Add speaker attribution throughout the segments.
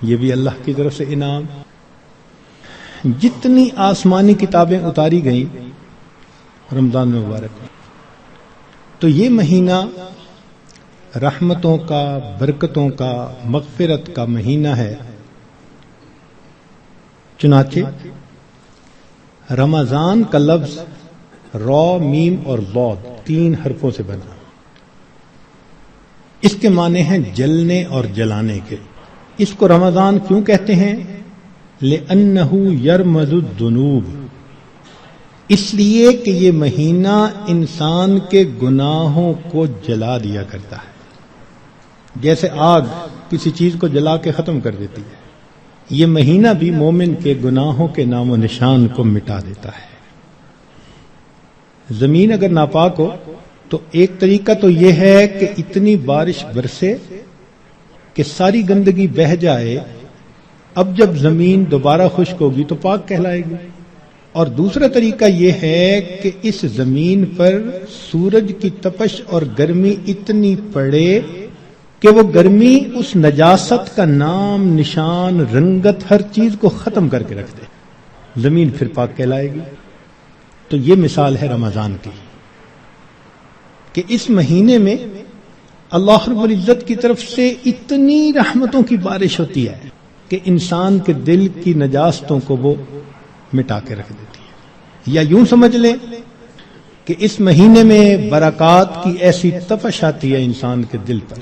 Speaker 1: یہ بھی اللہ کی طرف سے انعام. جتنی آسمانی کتابیں اتاری گئیں رمضان مبارک میں، تو یہ مہینہ رحمتوں کا، برکتوں کا، مغفرت کا مہینہ ہے. چنانچہ رمضان کا لفظ را، میم اور ضاد 3 حرفوں سے بنا. اس کے معنی ہیں جلنے اور جلانے کے. اس کو رمضان کیوں کہتے ہیں؟ لِأَنَّهُ يَرْمَزُ الذُّنُوبَ، اس لیے کہ یہ مہینہ انسان کے گناہوں کو جلا دیا کرتا ہے. جیسے آگ کسی چیز کو جلا کے ختم کر دیتی ہے، یہ مہینہ بھی مومن کے گناہوں کے نام و نشان کو مٹا دیتا ہے. زمین اگر ناپاک ہو تو ایک طریقہ تو یہ ہے کہ اتنی بارش برسے کہ ساری گندگی بہہ جائے. اب جب زمین دوبارہ خشک ہوگی تو پاک کہلائے گی. اور دوسرا طریقہ یہ ہے کہ اس زمین پر سورج کی تپش اور گرمی اتنی پڑے کہ وہ گرمی اس نجاست کا نام، نشان، رنگت، ہر چیز کو ختم کر کے رکھ دے. زمین پھر پاک کہلائے گی. تو یہ مثال ہے رمضان کی کہ اس مہینے میں اللہ رب العزت کی طرف سے اتنی رحمتوں کی بارش ہوتی ہے کہ انسان کے دل کی نجاستوں کو وہ مٹا کے رکھ دیتی ہے. یا یوں سمجھ لیں کہ اس مہینے میں برکات کی ایسی تپش آتی ہے انسان کے دل پر.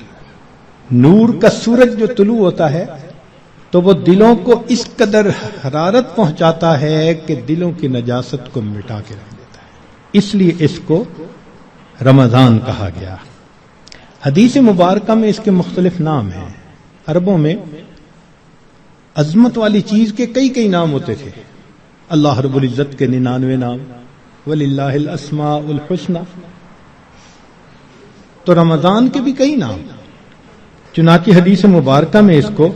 Speaker 1: نور کا سورج جو طلوع ہوتا ہے تو وہ دلوں کو اس قدر حرارت پہنچاتا ہے کہ دلوں کی نجاست کو مٹا کے رکھ دیتا ہے. اس لیے اس کو رمضان کہا گیا. حدیث مبارکہ میں اس کے مختلف نام ہیں. عربوں میں عظمت والی چیز کے کئی نام ہوتے تھے. اللہ رب العزت کے 99 نام، وَلِلَّهِ الْأَسْمَاءُ الْحُسْنَى. تو رمضان کے بھی کئی نام. چنانچہ حدیث مبارکہ میں اس کو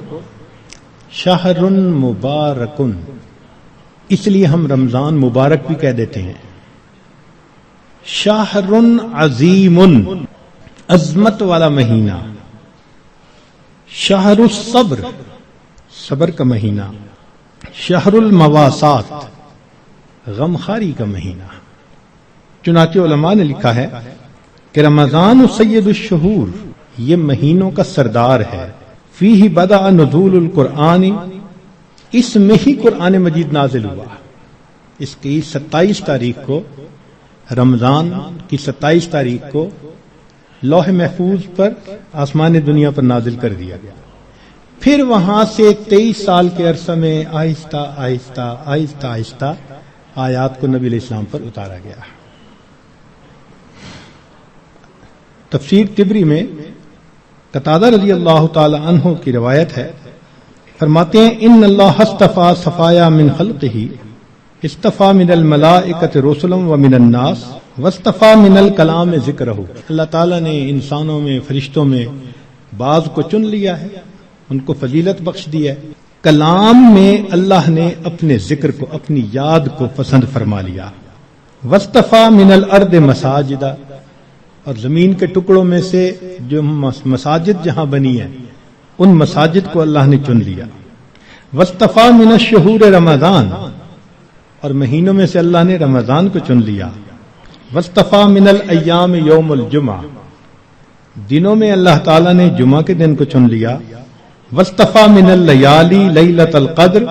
Speaker 1: شہر مبارکن، اس لیے ہم رمضان مبارک بھی کہہ دیتے ہیں. شہر عظیم، عظمت والا مہینہ. شہر الصبر، صبر کا مہینہ. شہر المواسات، غمخاری کا مہینہ. چنانچہ علماء نے لکھا ہے کہ رمضان سید الشہور، یہ مہینوں کا سردار ہے. فیہ بدأ نزول القرآن، اس میں ہی قرآن مجید نازل ہوا. اس کی 27 تاریخ کو، رمضان کی 27 تاریخ کو لوح محفوظ پر آسمان دنیا پر نازل کر دیا گیا. پھر وہاں سے 23 سال کے عرصہ میں آہستہ آہستہ آیات کو نبی علیہ السلام پر اتارا گیا. تفسیر طبری میں قتادہ رضی اللہ تعالی عنہ کی روایت ہے، فرماتے ہیں ان اللہ اصطفى صفایا من خلقہ، اصطفى من الملائکۃ رسلا ومن الناس واصطفى من الکلام ذکرہ. اللہ تعالیٰ نے انسانوں میں، فرشتوں میں بعض کو چن لیا ہے، ان کو فضیلت بخش دی ہے. کلام میں اللہ نے اپنے ذکر کو، اپنی یاد کو پسند فرما لیا. واصطفى من الارض مساجدا، اور زمین کے ٹکڑوں میں سے جو مساجد جہاں بنی ہیں ان مساجد کو اللہ نے چن لیا. واصطفى من الشہور رمضان، اور مہینوں میں سے اللہ نے رمضان کو چن لیا. واصطفى من الایام یوم الجمعہ، دنوں میں اللہ تعالیٰ نے جمعہ کے دن کو چن لیا. واصطفى من اللیالی لیلۃ القدر،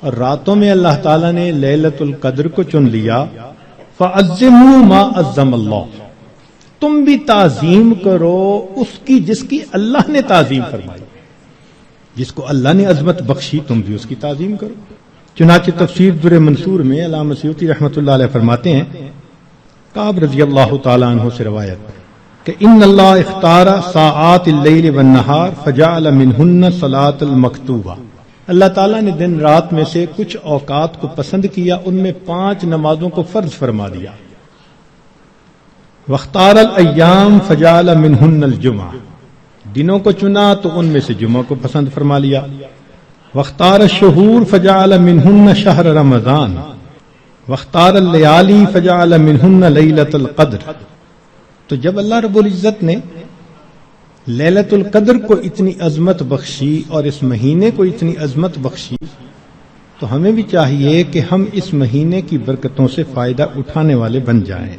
Speaker 1: اور راتوں میں اللہ تعالیٰ نے لیلۃ القدر کو چن لیا. فعظموا ما عظم اللہ، تم بھی تعظیم کرو اس کی جس کی اللہ نے تعظیم فرمائی. جس کو اللہ نے عظمت بخشی تم بھی اس کی تعظیم کرو. چنانچہ تفسیر در منصور میں علامہ سیوطی رحمۃ اللہ علیہ فرماتے ہیں، کعب رضی اللہ تعالی عنہ سے روایت کہ ان اللہ اختار ساعات اللیل والنہار فجعل منہن صلاۃ المکتوبہ، اللہ تعالیٰ نے دن رات میں سے کچھ اوقات کو پسند کیا، ان میں 5 نمازوں کو فرض فرما دیا. واختار الایام فجعل منہن الجمعہ، دنوں کو چنا تو ان میں سے جمعہ کو پسند فرما لیا. واختار الشہور فجعل منہن شہر رمضان، واختار اللیالی فجعل منہن لیلۃ القدر. تو جب اللہ رب العزت نے لیلۃ القدر کو اتنی عظمت بخشی اور اس مہینے کو اتنی عظمت بخشی، تو ہمیں بھی چاہیے کہ ہم اس مہینے کی برکتوں سے فائدہ اٹھانے والے بن جائیں۔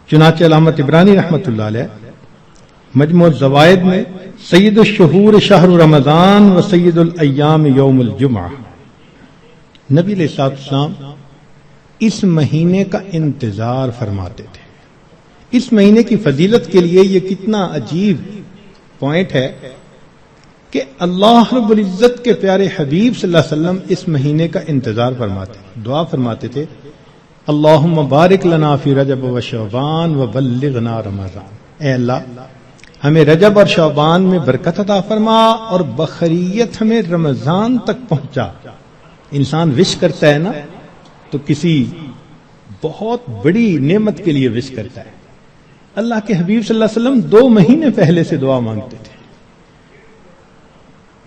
Speaker 1: چنانچہ علامہ طبرانی رحمۃ اللہ علیہ مجموع الزوائد میں سید الشہور شہر رمضان و سید الایام یوم الجمعہ، نبی علیہ السلام اس مہینے کا انتظار فرماتے تھے۔ اس مہینے کی فضیلت کے لیے یہ کتنا عجیب پوائنٹ ہے کہ اللہ رب العزت کے پیارے حبیب صلی اللہ علیہ وسلم اس مہینے کا انتظار فرماتے، دعا فرماتے تھے، اللہم بارک لنا فی رجب و شعبان و بلغنا رمضان، اے اللہ ہمیں رجب اور شعبان میں برکت عطا فرما اور بخیریت ہمیں رمضان تک پہنچا۔ انسان وش کرتا ہے نا تو کسی بہت بڑی نعمت کے لیے وش کرتا ہے۔ اللہ کے حبیب صلی اللہ علیہ وسلم 2 مہینے پہلے سے دعا مانگتے تھے۔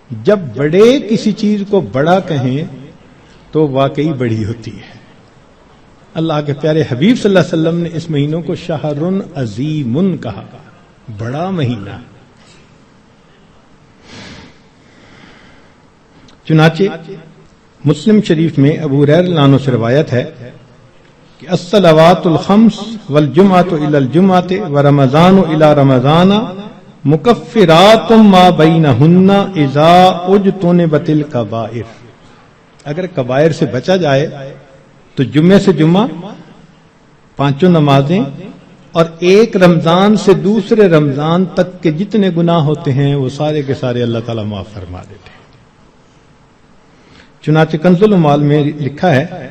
Speaker 1: جب بڑے کسی چیز کو بڑا کہیں تو واقعی بڑی ہوتی ہے۔ اللہ کے پیارے حبیب صلی اللہ علیہ وسلم نے اس مہینوں کو شہر عظیم کہا، بڑا مہینہ۔ چنانچہ مسلم شریف میں ابو ہریرہ رضی اللہ عنہ سے روایت ہے کہ الصلوات الخمس والجمعۃ الی الجمعۃ ورمضان الی رمضان مکفرات ما بینہن اذا اجتنبت الکبائر، اگر کبائر سے بچا جائے تو جمعے سے جمعہ 5 نمازیں اور ایک رمضان سے دوسرے رمضان تک کے جتنے گناہ ہوتے ہیں وہ سارے کے سارے اللہ تعالیٰ معاف فرما دیتے ہیں۔ چنانچہ کنز العمال میں لکھا ہے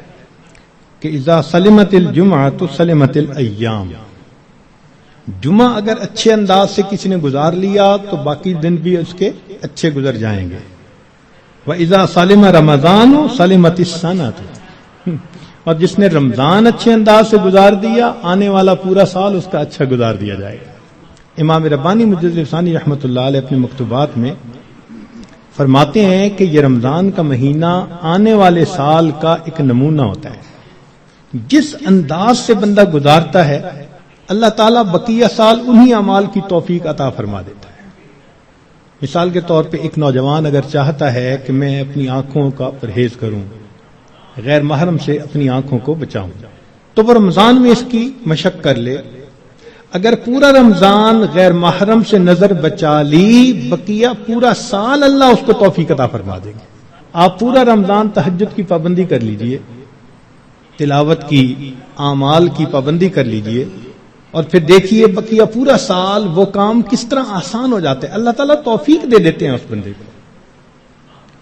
Speaker 1: کہ اذا سلمت الجمعۃ سلمت الایام، جمعہ اگر اچھے انداز سے کسی نے گزار لیا تو باقی دن بھی اس کے اچھے گزر جائیں گے۔ وَإِذَا سَلِمَ رَمَضَانُ سَلِمَتِ السَّنَةُ، اور جس نے رمضان اچھے انداز سے گزار دیا آنے والا پورا سال اس کا اچھا گزار دیا جائے گا۔ امام ربانی مجدد ثانی رحمۃ اللہ علیہ اپنے مکتوبات میں فرماتے ہیں کہ یہ رمضان کا مہینہ آنے والے سال کا ایک نمونہ ہوتا ہے۔ جس انداز سے بندہ گزارتا ہے اللہ تعالیٰ بقیہ سال انہی اعمال کی توفیق عطا فرما دیتا ہے۔ مثال کے طور پہ ایک نوجوان اگر چاہتا ہے کہ میں اپنی آنکھوں کا پرہیز کروں، غیر محرم سے اپنی آنکھوں کو بچاؤں، تو وہ رمضان میں اس کی مشق کر لے۔ اگر پورا رمضان غیر محرم سے نظر بچا لی، بقیہ پورا سال اللہ اس کو توفیق عطا فرما دیں گے۔ آپ پورا رمضان تہجد کی پابندی کر لیجئے، تلاوت کی، اعمال کی پابندی کر لیجئے، اور پھر دیکھیے بقیہ پورا سال وہ کام کس طرح آسان ہو جاتے ہیں۔ اللہ تعالیٰ توفیق دے دیتے ہیں اس بندے کو۔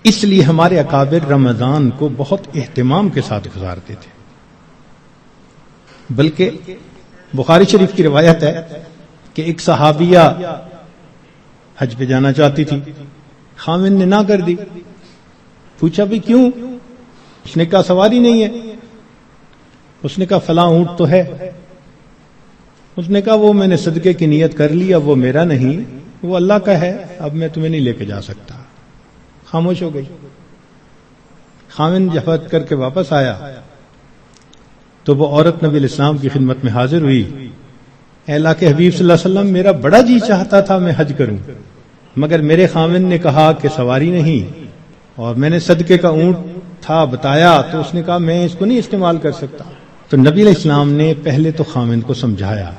Speaker 1: اس لیے ہمارے اکابر رمضان کو بہت اہتمام کے ساتھ گزارتے تھے۔ بلکہ بخاری شریف کی روایت ہے کہ ایک صحابیہ حج پہ جانا چاہتی تھی، خاوند نے نہ کر دی۔ پوچھا بھی کیوں؟ اس نے کہا سواری نہیں ہے۔ اس نے کہا فلاں اونٹ تو ہے۔ اس نے کہا وہ میں نے صدقے کی نیت کر لی، اب وہ میرا نہیں، وہ اللہ کا ہے، اب میں تمہیں نہیں لے کے جا سکتا۔ خاموش ہو گئی۔ خاوند جفت کر کے واپس آیا تو وہ عورت نبی علیہ السلام کی خدمت میں حاضر ہوئی۔ اے اللہ کے حبیب صلی اللہ علیہ وسلم، میرا بڑا جی چاہتا تھا میں حج کروں، مگر میرے خاوند نے کہا کہ سواری نہیں، اور میں نے صدقے کا اونٹ تھا بتایا تو اس نے کہا میں اس کو نہیں استعمال کر سکتا۔ تو نبی علیہ السلام نے پہلے تو خاوند کو سمجھایا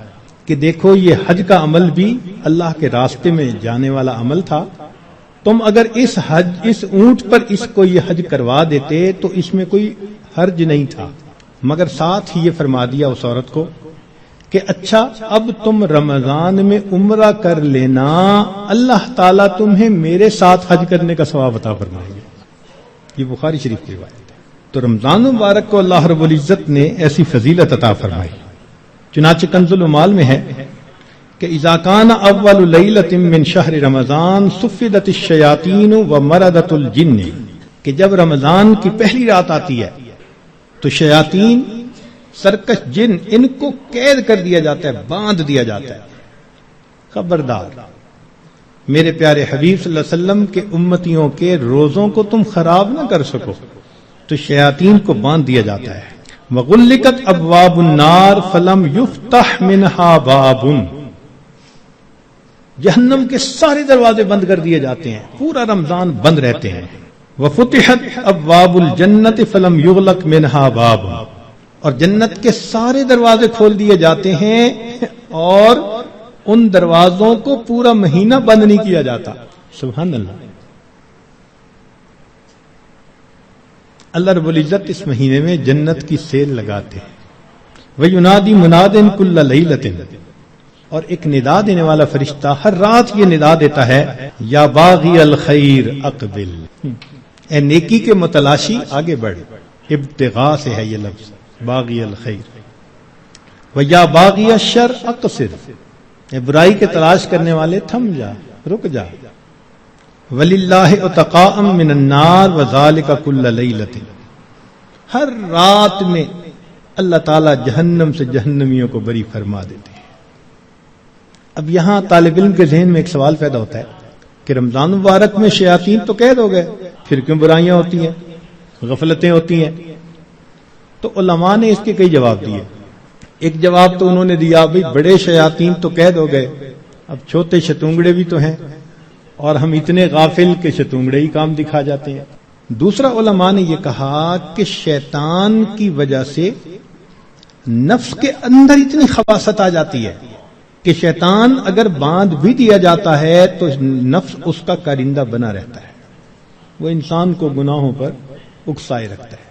Speaker 1: کہ دیکھو یہ حج کا عمل بھی اللہ کے راستے میں جانے والا عمل تھا، تم اگر اس اونٹ پر اس کو یہ حج کروا دیتے تو اس میں کوئی حرج نہیں تھا، مگر ساتھ ہی یہ فرما دیا اس عورت کو کہ اچھا اب تم رمضان میں عمرہ کر لینا، اللہ تعالیٰ تمہیں میرے ساتھ حج کرنے کا ثواب عطا فرمائے گے۔ یہ بخاری شریف کی روایت ہے۔ تو رمضان مبارک کو اللہ رب العزت نے ایسی فضیلت عطا فرمائی۔ چنانچہ کنز العمال میں ہے کہ اذا کان اول لیلۃ من شہر رمضان صفدت الشیاطین ومردت الجن، کہ جب رمضان کی پہلی رات آتی ہے تو شیاطین، سرکش جن، ان کو قید کر دیا جاتا ہے، باندھ دیا جاتا ہے۔ خبردار، میرے پیارے حبیب صلی اللہ علیہ وسلم کے امتیوں کے روزوں کو تم خراب نہ کر سکو، تو شیاطین کو باندھ دیا جاتا ہے۔ وغلقت ابواب النار فلم یفتح منها باب، جہنم کے سارے دروازے بند کر دیے جاتے ہیں، پورا رمضان بند رہتے ہیں. وفتحت ابواب الجنت فلم یغلق منها باب، اور جنت کے سارے دروازے کھول دیے جاتے ہیں اور ان دروازوں کو پورا مہینہ بند نہیں کیا جاتا. سبحان اللہ. اللہ رب العزت اس مہینے میں جنت کی سیل لگاتے ہیں. وَيُنَادِي مُنَادٍ كُلَّ لَيْلَةٍ، اور ایک ندا دینے والا فرشتہ ہر رات یہ ندا دیتا ہے، یا باغی الخیر اقبل، اے نیکی کے متلاشی آگے بڑھ. ابتغاء سے ہے یہ لفظ باغی الخیر. وَيَا بَاغِيَ الشَّرِّ اقصر، اے برائی کے تلاش کرنے والے تھم جا، رک جا. وَلِلَّهِ عُتَقَاءً مِّنَ النَّارِ وَذَلِكَ كُلَّ لَيْلَةٍ، ہر رات میں اللہ تعالیٰ جہنم سے جہنمیوں کو بری فرما دیتے ہیں. اب یہاں طالب علم کے ذہن میں ایک سوال پیدا ہوتا ہے کہ رمضان مبارک میں شیاطین تو قید ہو گئے، پھر کیوں برائیاں ہوتی ہیں، غفلتیں ہوتی ہیں؟ تو علماء نے اس کے کئی جواب دیے. ایک جواب تو انہوں نے دیا بھئی بڑے شیاطین تو قید ہو گئے، اب چھوٹے شتونگڑے بھی تو ہیں اور ہم اتنے غافل کہ شتونگڑے ہی کام دکھا جاتے ہیں. دوسرا علماء نے یہ کہا کہ شیطان کی وجہ سے نفس کے اندر اتنی خباثت آ جاتی ہے کہ شیطان اگر باندھ بھی دیا جاتا ہے تو نفس اس کا کارندہ بنا رہتا ہے، وہ انسان کو گناہوں پر اکسائے رکھتا ہے.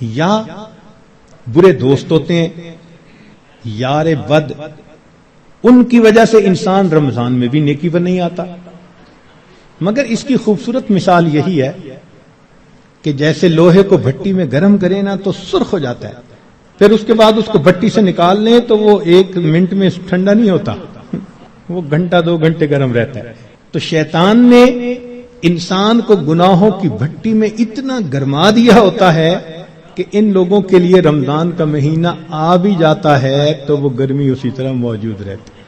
Speaker 1: یا برے دوست ہوتے ہیں، یار بد، ان کی وجہ سے انسان رمضان میں بھی نیکی پر نہیں آتا. مگر اس کی خوبصورت مثال یہی ہے کہ جیسے لوہے کو بھٹی میں گرم کریں نا تو سرخ ہو جاتا ہے، پھر اس کے بعد اس کو بھٹی سے نکال لیں تو وہ 1 منٹ میں ٹھنڈا نہیں ہوتا، وہ گھنٹہ 2 گھنٹے گرم رہتا ہے. تو شیطان نے انسان کو گناہوں کی بھٹی میں اتنا گرما دیا ہوتا ہے کہ ان لوگوں کے لیے رمضان کا مہینہ آ بھی جاتا ہے تو وہ گرمی اسی طرح موجود رہتی ہے.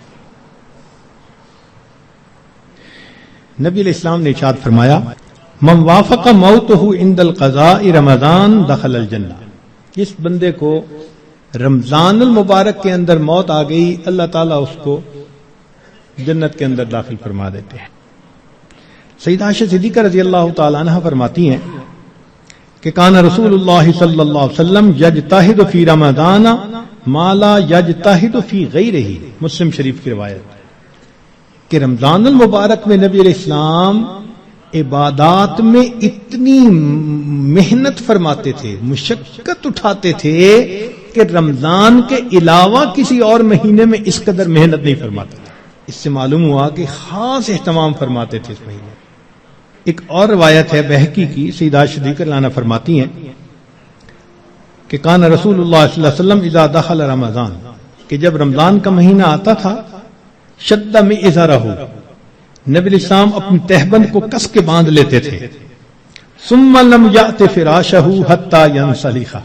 Speaker 1: نبی علیہ السلام نے ارشاد فرمایا، من وافق موتہ عند القضاء رمضان دخل الجنہ، جس بندے کو رمضان المبارک کے اندر موت آ گئی اللہ تعالیٰ اس کو جنت کے اندر داخل فرما دیتے ہیں. سیدہ عائشہ صدیقہ رضی اللہ تعالیٰ عنہ فرماتی ہیں کہ کان رسول اللہ صلی اللہ علیہ وسلم یجتہد فی رمضان ما لا یجتہد فی غیرہ، مسلم شریف کی روایت کہ رمضان المبارک میں نبی علیہ السلام عبادات میں اتنی محنت فرماتے تھے، مشقت اٹھاتے تھے کہ رمضان کے علاوہ کسی اور مہینے میں اس قدر محنت نہیں فرماتے تھے. اس سے معلوم ہوا کہ خاص اہتمام فرماتے تھے اس مہینے. ایک اور روایت ہے بہقی کی، سیدہ صدیقہ عنہ فرماتی ہیں کہ کان رسول اللہ صلی اللہ علیہ وسلم اذا دخل رمضان، کہ جب رمضان کا مہینہ آتا تھا، شد میں ازارہ، نبی علیہ السلام اپنی تہبند کو کس کے باندھ لیتے تھے. ثم لم یأت فراشہ حتی ینسلخ،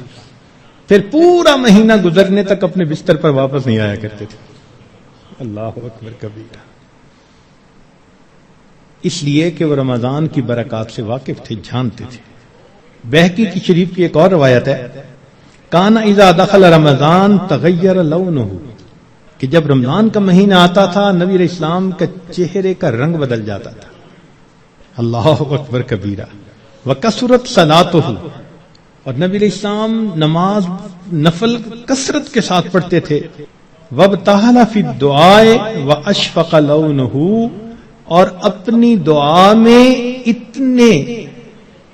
Speaker 1: پھر پورا مہینہ گزرنے تک اپنے بستر پر واپس نہیں آیا کرتے تھے. اللہ اکبر کبیرہ. اس لیے کہ وہ رمضان کی برکات سے واقف تھے، جانتے تھے. بہقی کی شریف کی ایک اور روایت ہے، کان اذا دخل رمضان تغیر لونہ، کہ جب رمضان کا مہینہ آتا تھا نبی علیہ السلام کے چہرے کا رنگ بدل جاتا تھا. اللہ اکبر کبیرہ. وکثرت صلاتہ، اور نبی علیہ السلام نماز نفل کثرت کے ساتھ پڑھتے تھے. وابتہل فی الدعاء واشفق لونہ، اور اپنی دعا میں اتنے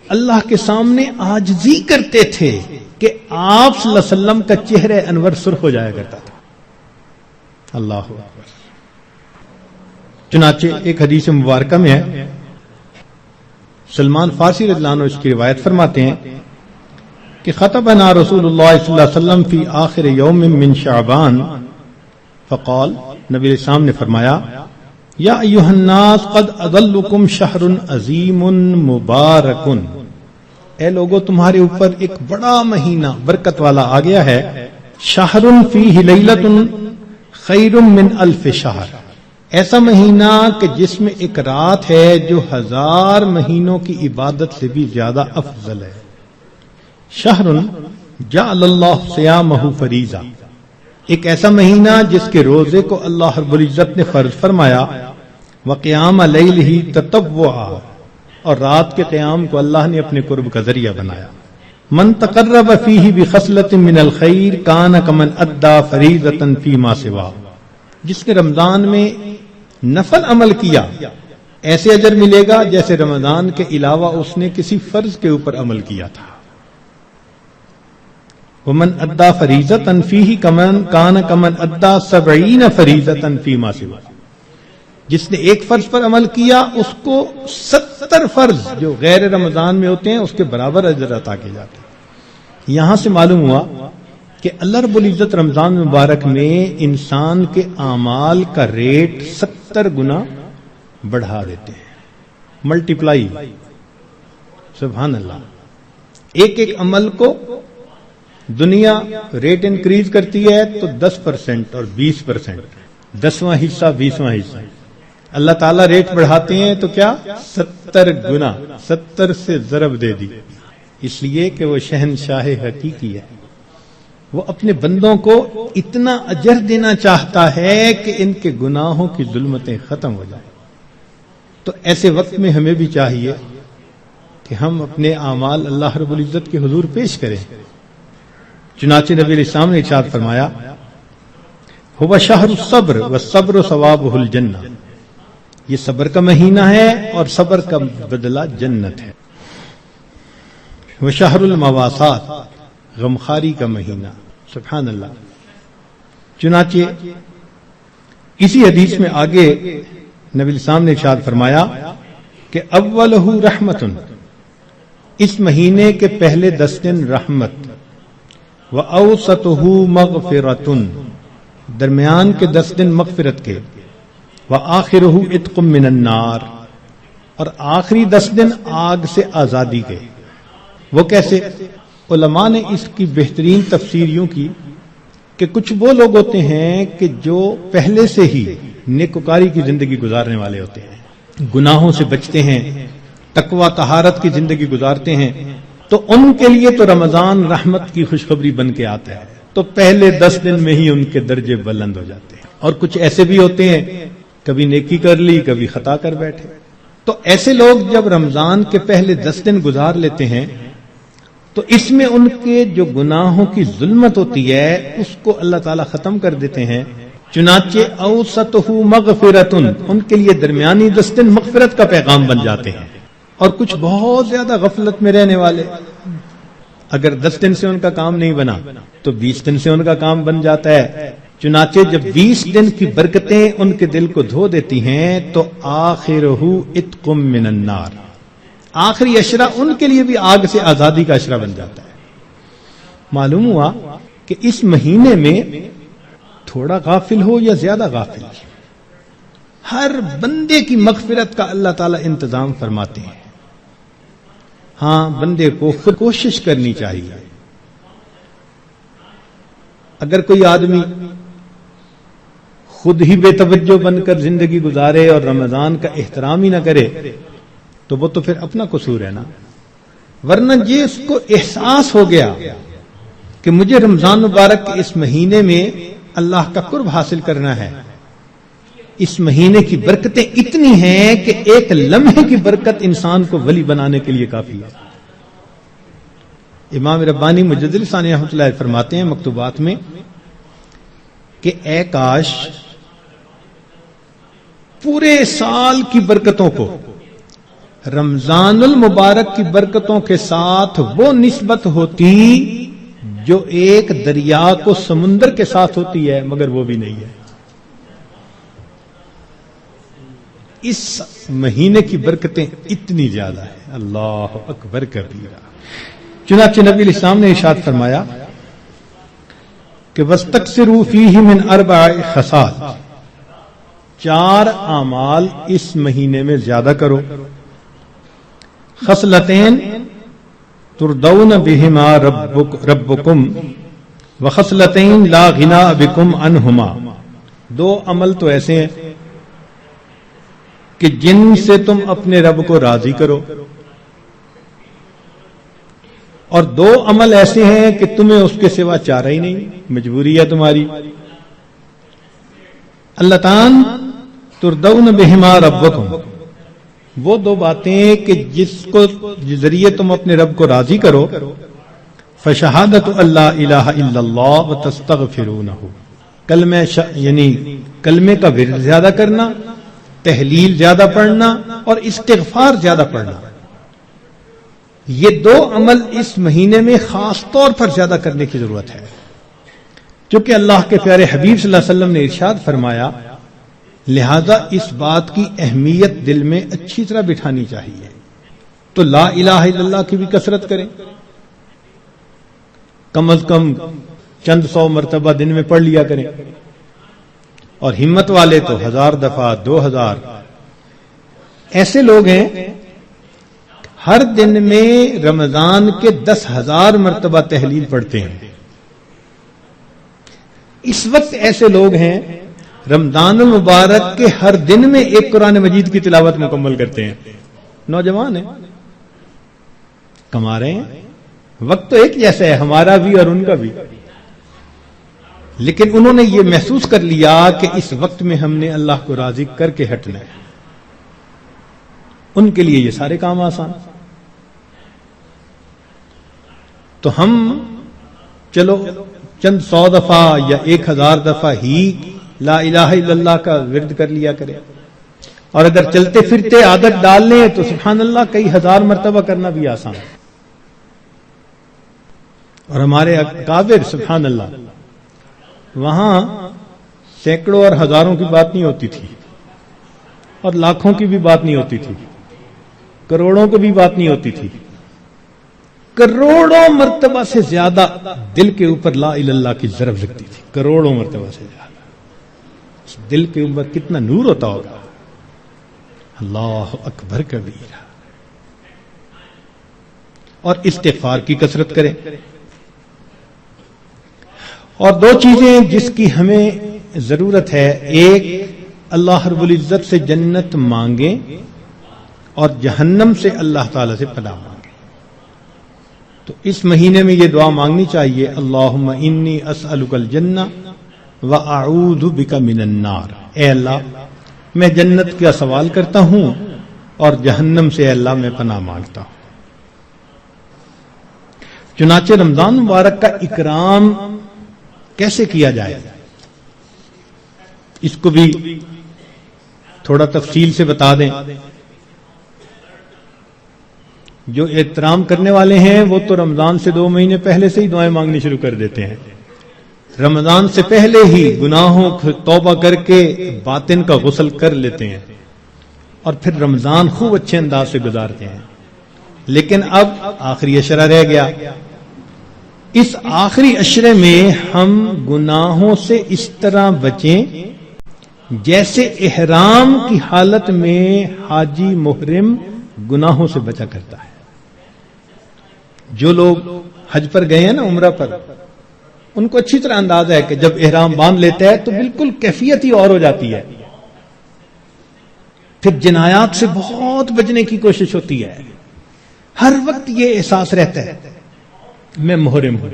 Speaker 1: اللہ کے سامنے عاجزی کرتے تھے کہ آپ صلی اللہ علیہ وسلم کا چہرہ انور سرخ ہو جایا کرتا تھا. اللہ اکبر. چنانچہ ایک حدیث مبارکہ میں ہے، سلمان فارسی رضی اللہ عنہ اس کی روایت فرماتے ہیں کہ خطبنا رسول اللہ صلی اللہ علیہ وسلم فی آخر یوم من شعبان فقال، نبی علیہ السلام نے فرمایا، یا ایھا الناس قد اظلکم شہر عظیم مبارک، اے لوگو تمہارے اوپر ایک بڑا مہینہ برکت والا آ گیا ہے. شہر فیہ لیلۃ خیر من الف شہر، ایسا مہینہ کہ جس میں ایک رات ہے جو 1000 مہینوں کی عبادت سے بھی زیادہ افضل ہے. شہر جعل اللہ صیامہ فریضہ، ایک ایسا مہینہ جس کے روزے کو اللہ رب العزت نے فرض فرمایا، وقیام لیلہ تطوعا، اور رات کے قیام کو اللہ نے اپنے قرب کا ذریعہ بنایا۔ من تقرب فیہ بخصلۃ من الخیر کان کمن ادى فریضۃ فیما سوا، جس نے رمضان میں نفل عمل کیا ایسے اجر ملے گا جیسے رمضان کے علاوہ اس نے کسی فرض کے اوپر عمل کیا تھا۔ ومن ادى فریضۃ فیہ کان کمن ادى 70 فریضۃ فیما سوا، جس نے ایک فرض پر عمل کیا اس کو 70 فرض جو غیر رمضان میں ہوتے ہیں اس کے برابر اجر عطا کیے جاتے ہیں۔ یہاں سے معلوم ہوا کہ اللہ رب العزت رمضان مبارک میں انسان کے اعمال کا ریٹ 70 گنا بڑھا دیتے ہیں، ملٹیپلائی، سبحان اللہ۔ ایک ایک عمل کو دنیا ریٹ انکریز کرتی ہے تو 10% اور 20%، 10واں حصہ 20واں حصہ، اللہ تعالیٰ ریٹ بڑھاتے ہیں تو کیا 70 گنا، 70 سے ضرب دے دی، اس لیے کہ وہ شہنشاہ حقیقی ہے، وہ اپنے بندوں کو اتنا اجر دینا چاہتا ہے کہ ان کے گناہوں کی ظلمتیں ختم ہو جائیں۔ تو ایسے وقت میں ہمیں بھی چاہیے کہ ہم اپنے اعمال اللہ رب العزت کے حضور پیش کریں۔ چنانچہ نبی علیہ السلام نے ارشاد فرمایا، هو شہر الصبر والصبر ثوابہ الجنہ، یہ صبر کا مہینہ ہے اور صبر کا بدلہ جنت ہے۔ وشہر المواسات، غمخاری کا مہینہ، سبحان اللہ۔ چنانچہ اسی حدیث میں آگے نبی علیہ السلام نے ارشاد فرمایا کہ اولہ رحمت، اس مہینے کے پہلے 10 دن رحمت، وَأَوْسَطُهُ مَغْفِرَةٌ، درمیان کے 10 دن مغفرت کے، وَآخِرُهُ عِتْقٌ مِّنَ النَّارِ، اور آخری 10 دن آگ سے آزادی کے۔ وہ کیسے؟ علماء نے اس کی بہترین تفسیر یوں کی کہ کچھ وہ لوگ ہوتے ہیں کہ جو پہلے سے ہی نیکوکاری کی زندگی گزارنے والے ہوتے ہیں، گناہوں سے بچتے ہیں، تقوی طہارت کی زندگی گزارتے ہیں، تو ان کے لیے تو رمضان رحمت کی خوشخبری بن کے آتا ہے، تو پہلے 10 دن میں ہی ان کے درجے بلند ہو جاتے ہیں۔ اور کچھ ایسے بھی ہوتے ہیں کبھی نیکی کر لی کبھی خطا کر بیٹھے، تو ایسے لوگ جب رمضان کے پہلے 10 دن گزار لیتے ہیں تو اس میں ان کے جو گناہوں کی ظلمت ہوتی ہے اس کو اللہ تعالیٰ ختم کر دیتے ہیں۔ چنانچہ اوسطہ مغفرتن، ان کے لیے درمیانی 10 دن مغفرت کا پیغام بن جاتے ہیں۔ اور کچھ بہت زیادہ غفلت میں رہنے والے، اگر 10 دن سے ان کا کام نہیں بنا تو 20 دن سے ان کا کام بن جاتا ہے۔ چنانچہ جب 20 دن کی برکتیں ان کے دل کو دھو دیتی ہیں تو آخرہ عتق من النار، آخری عشرہ ان کے لیے بھی آگ سے آزادی کا عشرہ بن جاتا ہے۔ معلوم ہوا کہ اس مہینے میں تھوڑا غافل ہو یا زیادہ غافل، ہر بندے کی مغفرت کا اللہ تعالیٰ انتظام فرماتے ہیں۔ ہاں، بندے کو خود کوشش کرنی چاہیے۔ اگر کوئی آدمی خود ہی بے توجہ بن کر زندگی گزارے اور رمضان کا احترام ہی نہ کرے تو وہ تو پھر اپنا قصور ہے نا، ورنہ یہ اس کو احساس ہو گیا کہ مجھے رمضان مبارک کے اس مہینے میں اللہ کا قرب حاصل کرنا ہے، اس مہینے کی برکتیں اتنی ہیں کہ ایک لمحے کی برکت انسان کو ولی بنانے کے لیے کافی ہے۔ امام ربانی مجدد ثانی رحمۃ اللہ فرماتے ہیں مکتوبات میں کہ اے کاش پورے سال کی برکتوں کو رمضان المبارک کی برکتوں کے ساتھ وہ نسبت ہوتی جو ایک دریا کو سمندر کے ساتھ ہوتی ہے، مگر وہ بھی نہیں ہے۔ اس مہینے کی برکتیں اتنی زیادہ ہیں، اللہ اکبر کبیرہ۔ چنانچہ نبی علیہ السلام نے ارشاد فرمایا کہ وَاسْتَكْثِرُوا فِيهِ مِنْ 4 خصال، 4 اعمال اس مہینے میں زیادہ کرو۔ خصلتین ترضون بہما ربکم وخصلتین لا غنی بکم عنہما، 2 عمل تو ایسے ہیں کہ جن سے تم اپنے رب کو راضی کرو، اور 2 عمل ایسے ہیں کہ تمہیں اس کے سوا چارہ ہی نہیں، مجبوری ہے تمہاری۔ اللتان تردون بہما ربکم، وہ دو باتیں کہ جس کو ذریعے تم اپنے رب کو راضی کرو، فشہادت اللہ الہ الا اللہ وتستغفرونہ، یعنی کلمے کا ورد زیادہ کرنا، تحلیل زیادہ پڑھنا اور استغفار زیادہ پڑھنا، یہ دو عمل اس مہینے میں خاص طور پر زیادہ کرنے کی ضرورت ہے، چونکہ اللہ کے پیارے حبیب صلی اللہ علیہ وسلم نے ارشاد فرمایا، لہذا اس بات کی اہمیت دل میں اچھی طرح بٹھانی چاہیے۔ تو لا الہ الا اللہ کی بھی کثرت کریں، کم از کم چند 100 مرتبہ دن میں پڑھ لیا کریں، اور ہمت والے تو 1000 دفعہ 2000۔ ایسے لوگ ہیں ہر دن میں رمضان کے 10,000 مرتبہ تحلیل پڑھتے ہیں۔ اس وقت ایسے لوگ ہیں رمضان المبارک کے ہر دن میں ایک قرآن مجید کی تلاوت مکمل کرتے ہیں۔ نوجوان ہیں، کما رہے ہیں، وقت تو ایک جیسا ہے ہمارا بھی اور ان کا بھی، لیکن انہوں نے یہ محسوس کر لیا کہ اس وقت میں ہم نے اللہ کو راضی کر کے ہٹنا ہے، ان کے لیے یہ سارے کام آسان۔ تو ہم چلو چند 100 دفعہ یا 1000 دفعہ ہی لا الہ الا اللہ کا ورد کر لیا کرے، اور اگر چلتے پھرتے عادت ڈال لیں تو سبحان اللہ کئی 1000 مرتبہ کرنا بھی آسان ہے۔ اور ہمارے اکابر سبحان اللہ، وہاں سینکڑوں اور ہزاروں کی بات نہیں ہوتی تھی، اور لاکھوں کی بھی بات نہیں ہوتی تھی، کروڑوں کی بھی بات نہیں ہوتی تھی، کروڑوں مرتبہ سے زیادہ دل کے اوپر لا الہ الا اللہ کی ضرب لگتی تھی، کروڑوں مرتبہ سے زیادہ۔ دل کے اوپر کتنا نور ہوتا ہوگا، اللہ اکبر کبیرہ۔ اور استغفار کی کثرت کریں۔ اور دو چیزیں جس کی ہمیں ضرورت ہے، ایک اللہ رب العزت سے جنت مانگیں اور جہنم سے اللہ تعالی سے پناہ مانگیں۔ تو اس مہینے میں یہ دعا مانگنی چاہیے، اللہم انی اسألک الجنہ وَأَعُوذُ بِكَ مِنَ النَّارِ، اے اللہ میں جنت کا سوال کرتا ہوں اور جہنم سے اے اللہ میں پناہ مانگتا ہوں۔ چنانچہ رمضان مبارک کا اکرام کیسے کیا جائے، اس کو بھی تھوڑا تفصیل سے بتا دیں۔ جو احترام کرنے والے ہیں وہ تو رمضان سے 2 مہینے پہلے سے ہی دعائیں مانگنی شروع کر دیتے ہیں، رمضان سے پہلے ہی گناہوں کو توبہ کر کے باطن کا غسل کر لیتے ہیں، اور پھر رمضان خوب اچھے انداز سے گزارتے ہیں۔ لیکن اب آخری عشرہ رہ گیا، اس آخری عشرے میں ہم گناہوں سے اس طرح بچیں جیسے احرام کی حالت میں حاجی محرم گناہوں سے بچا کرتا ہے۔ جو لوگ حج پر گئے ہیں نا، عمرہ پر، ان کو اچھی طرح اندازہ ہے کہ جب احرام باندھ لیتا ہے تو بالکل کیفیت ہی اور ہو جاتی ہے، پھر جنایات سے بہت بچنے کی کوشش ہوتی ہے، ہر وقت یہ احساس رہتا ہے میں محرم ہوں،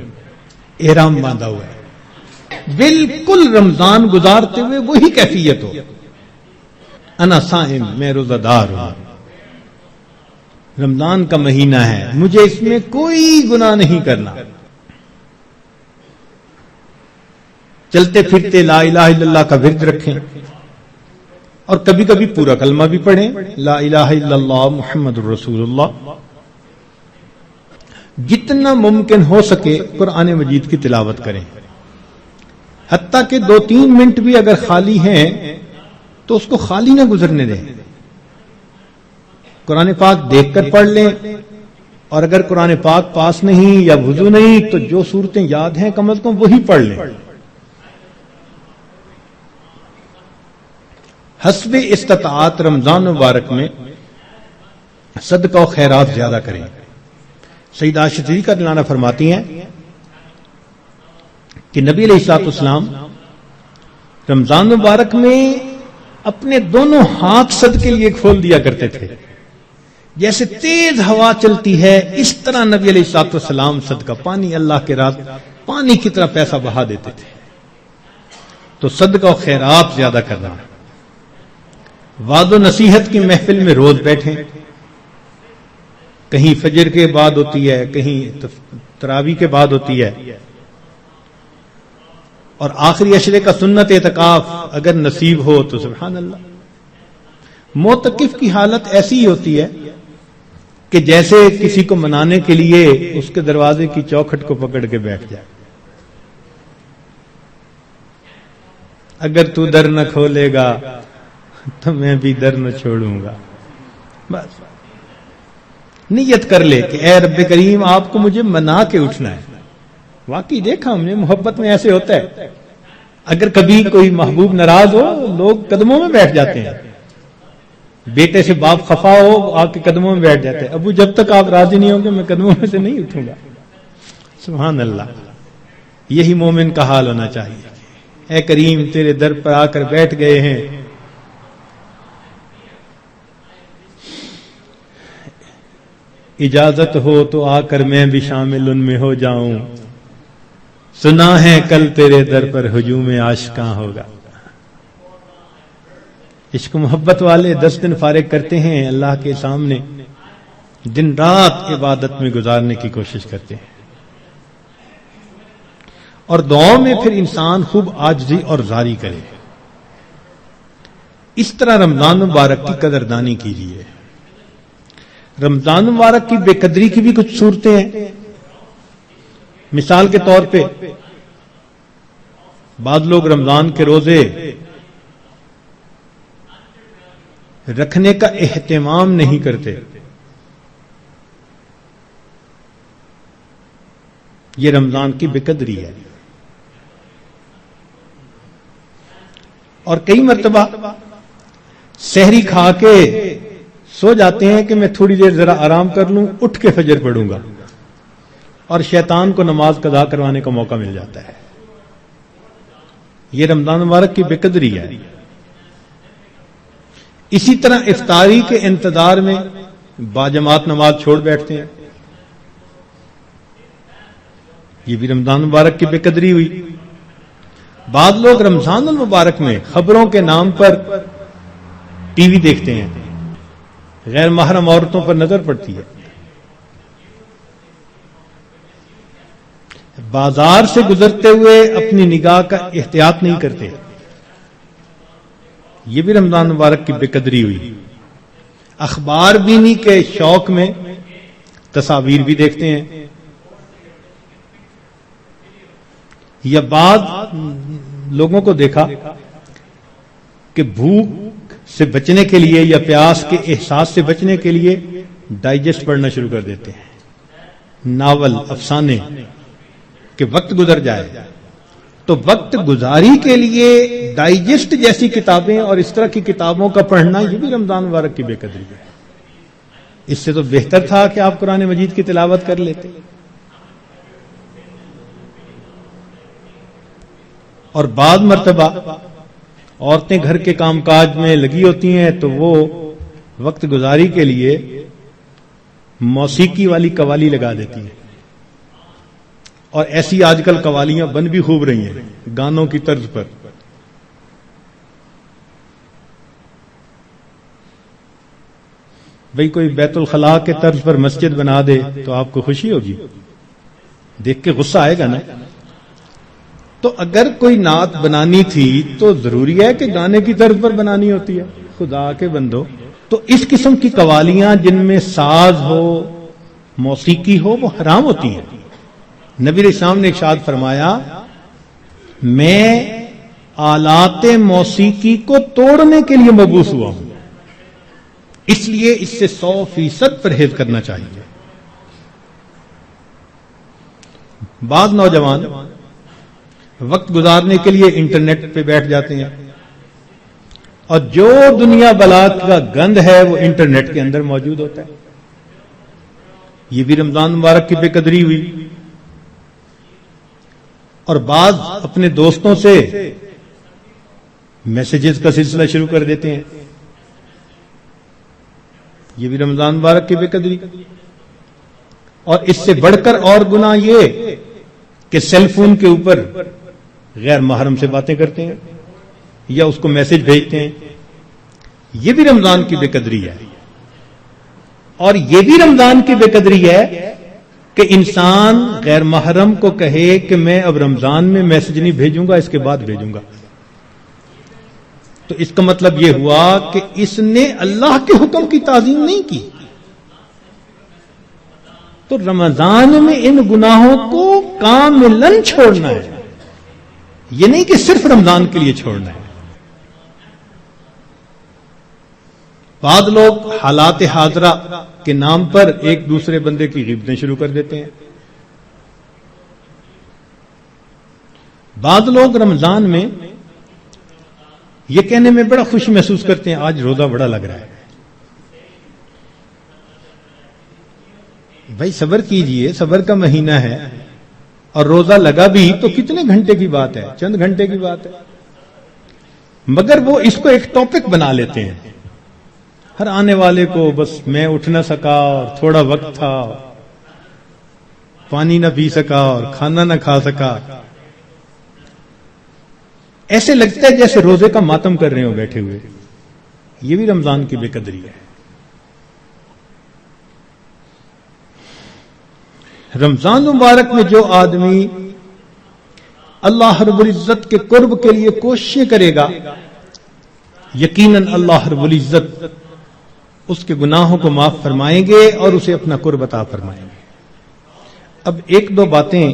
Speaker 1: احرام باندھا ہوا ہے، بالکل رمضان گزارتے ہوئے وہی کیفیت ہو، انا صائم، میں روزہ دار ہوں، رمضان کا مہینہ ہے، مجھے اس میں کوئی گناہ نہیں کرنا۔ چلتے پھرتے لا الہ الا اللہ کا ورد رکھیں، اور کبھی کبھی پورا کلمہ بھی پڑھیں، لا الہ الا اللہ محمد الرسول اللہ۔ جتنا ممکن ہو سکے قرآن مجید کی تلاوت کریں، حتیٰ کہ 2-3 منٹ بھی اگر خالی ہیں تو اس کو خالی نہ گزرنے دیں، قرآن پاک دیکھ کر پڑھ لیں، اور اگر قرآن پاک پاس نہیں یا وضو نہیں تو جو صورتیں یاد ہیں کم از کم وہی پڑھ لیں۔ حسب استطاعت رمضان مبارک میں صدقہ و خیرات زیادہ کریں۔ سیدہ عائشہ صدیقہ رضی اللہ عنہا فرماتی ہیں کہ نبی علیہ الصلوۃ والسلام رمضان مبارک میں اپنے دونوں ہاتھ صدقے لیے کھول دیا کرتے تھے، جیسے تیز ہوا چلتی ہے اس طرح نبی علیہ الصلوۃ والسلام صدقہ، پانی اللہ کے راہ پانی کی طرح پیسہ بہا دیتے تھے۔ تو صدقہ و خیرات زیادہ کرنا، وعد و نصیحت کی محفل میں روز بیٹھیں، کہیں فجر کے بعد ہوتی ہے، کہیں تراویح کے بعد ہوتی ہے، اور آخری عشرے کا سنت اعتکاف اگر نصیب ہو تو سبحان اللہ۔ معتکف کی حالت ایسی ہی ہوتی ہے کہ جیسے کسی کو منانے کے لیے اس کے دروازے کی چوکھٹ کو پکڑ کے بیٹھ جائے، اگر تو در نہ کھولے گا تو میں بھی در نہ چھوڑوں گا، بس نیت کر لے کہ اے رب کریم آپ کو مجھے منا کے اٹھنا ہے۔ واقعی دیکھا ہم نے، محبت میں ایسے ہوتا ہے، اگر کبھی کوئی محبوب ناراض ہو لوگ قدموں میں بیٹھ جاتے ہیں، بیٹے سے باپ خفا ہو آپ کے قدموں میں بیٹھ جاتے ہیں، ابو جب تک آپ راضی نہیں ہوں گے میں قدموں میں سے نہیں اٹھوں گا۔ سبحان اللہ، یہی مومن کا حال ہونا چاہیے۔ اے کریم تیرے در پر آ کر بیٹھ گئے ہیں، اجازت ہو تو آ کر میں بھی شامل ان میں ہو جاؤں، سنا ہے کل تیرے در پر ہجوم عاشقاں ہوگا۔ عشق و محبت والے 10 دن فارغ کرتے ہیں اللہ کے سامنے، دن رات عبادت میں گزارنے کی کوشش کرتے ہیں، اور دعاؤں میں پھر انسان خوب عاجزی اور زاری کرے۔ اس طرح رمضان مبارک کی قدردانی کیجیے۔ رمضان مبارک کی بے قدری کی بھی کچھ صورتیں ہیں۔ مثال کے طور پہ بعض لوگ رمضان کے روزے رکھنے کا اہتمام نہیں کرتے، یہ رمضان کی بے قدری ہے۔ اور کئی مرتبہ سحری کھا کے سو جاتے ہیں کہ میں تھوڑی دیر ذرا آرام کر لوں، اٹھ کے فجر پڑھوں گا، اور شیطان کو نماز قضا کروانے کا موقع مل جاتا ہے۔ یہ رمضان مبارک کی بے قدری ہے۔ اسی طرح افطاری کے انتظار میں باجماعت نماز چھوڑ بیٹھتے ہیں، یہ بھی رمضان مبارک کی بے قدری ہوئی۔ بعض لوگ رمضان المبارک میں خبروں کے نام پر ٹی وی دیکھتے ہیں، غیر محرم عورتوں پر نظر پڑتی ہے، بازار سے گزرتے ہوئے اپنی نگاہ کا احتیاط نہیں کرتے، یہ بھی رمضان مبارک کی بے قدری ہوئی۔ اخبار بینی کے شوق میں تصاویر بھی دیکھتے ہیں، یا بعض لوگوں کو دیکھا کہ بھوک سے بچنے کے لیے یا پیاس کے احساس سے بچنے کے لیے ڈائجسٹ پڑھنا شروع کر دیتے ہیں، ناول، افسانے، کہ وقت گزر جائے۔ تو وقت گزاری کے لیے ڈائجسٹ جیسی کتابیں اور اس طرح کی کتابوں کا پڑھنا یہ بھی رمضان مبارک کی بے قدری ہے۔ اس سے تو بہتر تھا کہ آپ قرآن مجید کی تلاوت کر لیتے۔ اور بعض مرتبہ عورتیں گھر کے کام کاج میں لگی ہوتی ہیں تو وہ وقت گزاری کے لیے موسیقی والی قوالی لگا دیتی ہیں، اور ایسی آج کل قوالیاں بن بھی خوب رہی ہیں گانوں کی طرز پر۔ بھئی کوئی بیت الخلاء کے طرز پر مسجد بنا دے تو آپ کو خوشی ہوگی، دیکھ کے غصہ آئے گا نا۔ تو اگر کوئی نعت بنانی تھی تو ضروری ہے کہ گانے کی طرز پر بنانی ہوتی ہے؟ خدا کے بندو، تو اس قسم کی قوالیاں جن میں ساز ہو، موسیقی ہو، وہ حرام ہوتی ہیں۔ نبی علیہ السلام نے ارشاد فرمایا، میں آلات موسیقی کو توڑنے کے لیے مبعوث ہوا ہوں، اس لیے اس سے 100% پرہیز کرنا چاہیے۔ بعض نوجوان وقت گزارنے کے لیے انٹرنیٹ پہ بیٹھ جاتے ہیں، اور جو دنیا بلا کا گند ہے وہ انٹرنیٹ کے اندر موجود ہوتا ہے، یہ بھی رمضان مبارک کی بے قدری ہوئی۔ اور بعض اپنے دوستوں سے میسیجز کا سلسلہ شروع کر دیتے ہیں، یہ بھی رمضان مبارک کی بے قدری۔ اور اس سے بڑھ کر اور گناہ یہ کہ سیل فون کے اوپر غیر محرم سے باتیں کرتے ہیں یا اس کو میسج بھیجتے ہیں، یہ بھی رمضان کی بے قدری ہے۔ اور یہ بھی رمضان کی بے قدری ہے کہ انسان غیر محرم کو کہے کہ میں اب رمضان میں میسج نہیں بھیجوں گا، اس کے بعد بھیجوں گا، تو اس کا مطلب یہ ہوا کہ اس نے اللہ کے حکم کی تعظیم نہیں کی۔ تو رمضان میں ان گناہوں کو کاملاً چھوڑنا ہے، یہ نہیں کہ صرف رمضان کے لیے چھوڑنا ہے۔ بعض لوگ حالات حاضرہ کے نام پر ایک دوسرے بندے کی غیبتیں شروع کر دیتے ہیں۔ بعض لوگ رمضان میں یہ کہنے میں بڑا خوشی محسوس کرتے ہیں آج روزہ بڑا لگ رہا ہے۔ بھائی صبر کیجئے، صبر کا مہینہ ہے، اور روزہ لگا بھی تو کتنے گھنٹے کی بات ہے، چند گھنٹے کی بات ہے، مگر وہ اس کو ایک ٹاپک بنا لیتے ہیں۔ ہر آنے والے کو بس میں اٹھ نہ سکا اور تھوڑا وقت تھا، پانی نہ پی سکا اور کھانا نہ کھا سکا، ایسے لگتا ہے جیسے روزے کا ماتم کر رہے ہو بیٹھے ہوئے۔ یہ بھی رمضان کی بے قدری ہے۔ رمضان مبارک میں جو آدمی اللہ رب العزت کے قرب کے لیے کوششیں کرے گا، یقیناً اللہ رب العزت اس کے گناہوں کو معاف فرمائیں گے اور اسے اپنا قرب عطا فرمائیں گے۔ اب ایک دو باتیں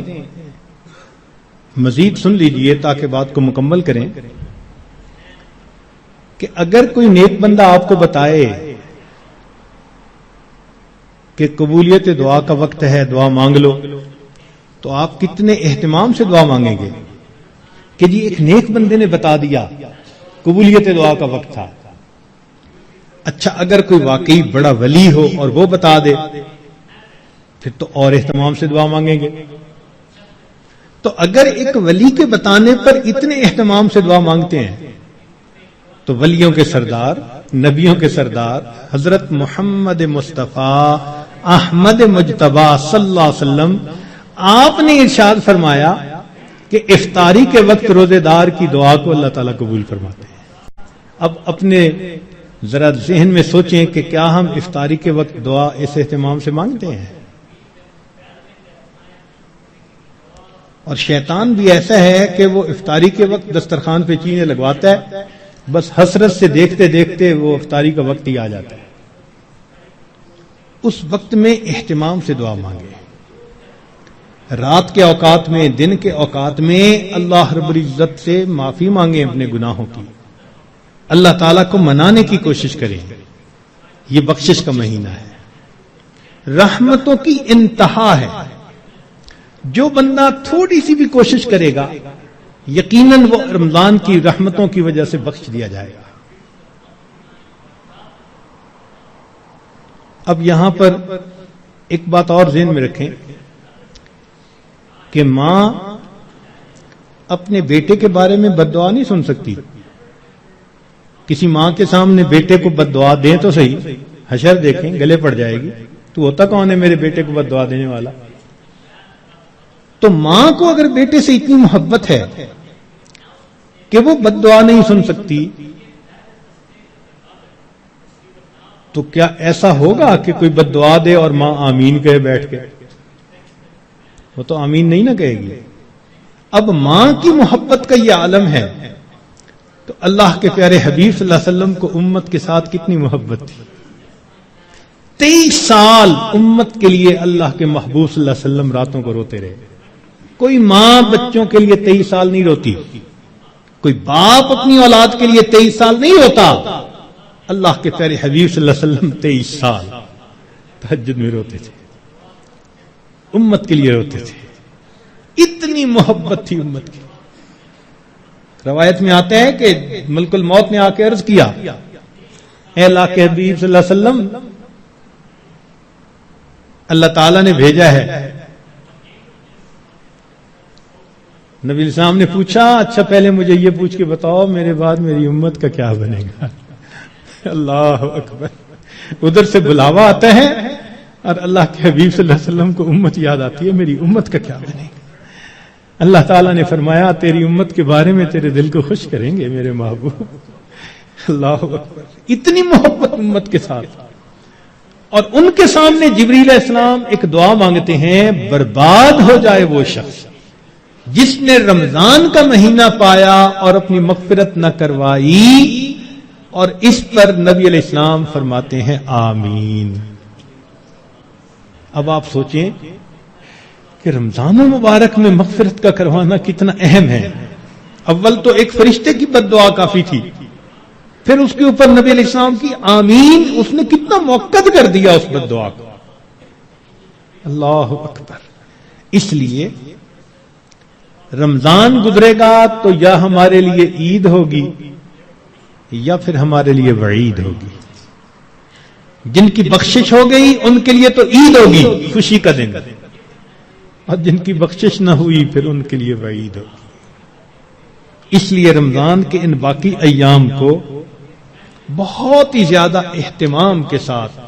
Speaker 1: مزید سن لیجئے تاکہ بات کو مکمل کریں کہ اگر کوئی نیک بندہ آپ کو بتائے کہ قبولیت دعا کا وقت ہے، دعا مانگ لو، تو آپ کتنے اہتمام سے دعا مانگیں گے کہ جی ایک نیک بندے نے بتا دیا قبولیت دعا کا وقت تھا۔ اچھا اگر کوئی واقعی بڑا ولی ہو اور وہ بتا دے پھر تو اور اہتمام سے دعا مانگیں گے۔ تو اگر ایک ولی کے بتانے پر اتنے اہتمام سے دعا مانگتے ہیں تو ولیوں کے سردار، نبیوں کے سردار حضرت محمد مصطفیٰ احمد مجتبی صلی اللہ علیہ وسلم، آپ نے ارشاد فرمایا کہ افطاری کے وقت روزے دار کی دعا کو اللہ تعالیٰ قبول فرماتے ہیں۔ اب اپنے ذرا ذہن میں سوچیں کہ کیا ہم افطاری کے وقت دعا اس اہتمام سے مانگتے ہیں؟ اور شیطان بھی ایسا ہے کہ وہ افطاری کے وقت دسترخوان پہ چیزیں لگواتا ہے، بس حسرت سے دیکھتے دیکھتے وہ افطاری کا وقت ہی آ جاتا ہے۔ اس وقت میں اہتمام سے دعا مانگے، رات کے اوقات میں، دن کے اوقات میں اللہ رب العزت سے معافی مانگیں اپنے گناہوں کی، اللہ تعالیٰ کو منانے کی کوشش کریں۔ یہ بخشش کا مہینہ ہے، رحمتوں کی انتہا ہے۔ جو بندہ تھوڑی سی بھی کوشش کرے گا یقیناً وہ رمضان کی رحمتوں کی وجہ سے بخش دیا جائے گا۔ اب یہاں پر ایک بات اور ذہن میں رکھیں کہ ماں اپنے بیٹے کے بارے میں بد دعا نہیں سن سکتی۔ کسی ماں کے سامنے بیٹے کو بد دعا دیں تو صحیح، حشر دیکھیں گلے پڑ جائے گی، تو ہوتا کون ہے میرے بیٹے کو بد دعا دینے والا؟ تو ماں کو اگر بیٹے سے اتنی محبت ہے کہ وہ بد دعا نہیں سن سکتی، تو کیا ایسا ہوگا کہ کوئی بد دعا دے اور ماں آمین کہے بیٹھ کے؟ وہ تو آمین نہیں نہ کہے گی۔ اب ماں کی محبت کا یہ عالم ہے تو اللہ کے پیارے حبیب صلی اللہ علیہ وسلم کو امت کے ساتھ کتنی محبت تھی۔ 23 سال امت کے لیے اللہ کے محبوب صلی اللہ علیہ وسلم راتوں کو روتے رہے۔ کوئی ماں بچوں کے لیے 23 سال نہیں روتی، کوئی باپ اپنی اولاد کے لیے 23 سال نہیں روتا۔ اللہ کے پیارے حبیب صلی اللہ علیہ وسلم 23 سال تہجد میں روتے تھے، امت کے لیے روتے تھے، اتنی محبت تھی امت کی۔ روایت میں آتا ہے کہ ملک الموت نے آ کے عرض کیا، اے اللہ کے حبیب صلی اللہ علیہ وسلم، اللہ تعالیٰ نے بھیجا ہے۔ نبی علیہ السلام نے پوچھا، اچھا پہلے مجھے یہ پوچھ کے بتاؤ میرے بعد میری امت کا کیا بنے گا؟ اللہ اکبر، ادھر سے بلاوا آتا ہے اور اللہ کے حبیب صلی اللہ علیہ وسلم کو امت یاد آتی ہے، میری امت کا کیا بنے گا؟ اللہ تعالیٰ نے فرمایا تیری امت کے بارے میں تیرے دل کو خوش کریں گے میرے محبوب. اللہ اکبر, اتنی محبت امت کے ساتھ. اور ان کے سامنے جبریل علیہ السلام ایک دعا مانگتے ہیں, برباد ہو جائے وہ شخص جس نے رمضان کا مہینہ پایا اور اپنی مغفرت نہ کروائی. اور اس پر نبی علیہ السلام فرماتے ہیں آمین. اب آپ سوچیں کہ رمضان المبارک میں مغفرت کا کروانا کتنا اہم ہے. اول تو ایک فرشتے کی بد دعا کافی تھی, پھر اس کے اوپر نبی علیہ السلام کی آمین, اس نے کتنا موقت کر دیا اس بد دعا کو. اللہ اکبر. اس لیے رمضان گزرے گا تو یا ہمارے لیے عید ہوگی یا پھر ہمارے لیے وعید ہوگی. جن کی بخشش ہو گئی ان کے لیے تو عید ہوگی, خوشی کا دن, اور جن کی بخشش نہ ہوئی پھر ان کے لیے وعید ہوگی. اس لیے رمضان کے ان باقی ایام کو بہت ہی زیادہ اہتمام کے ساتھ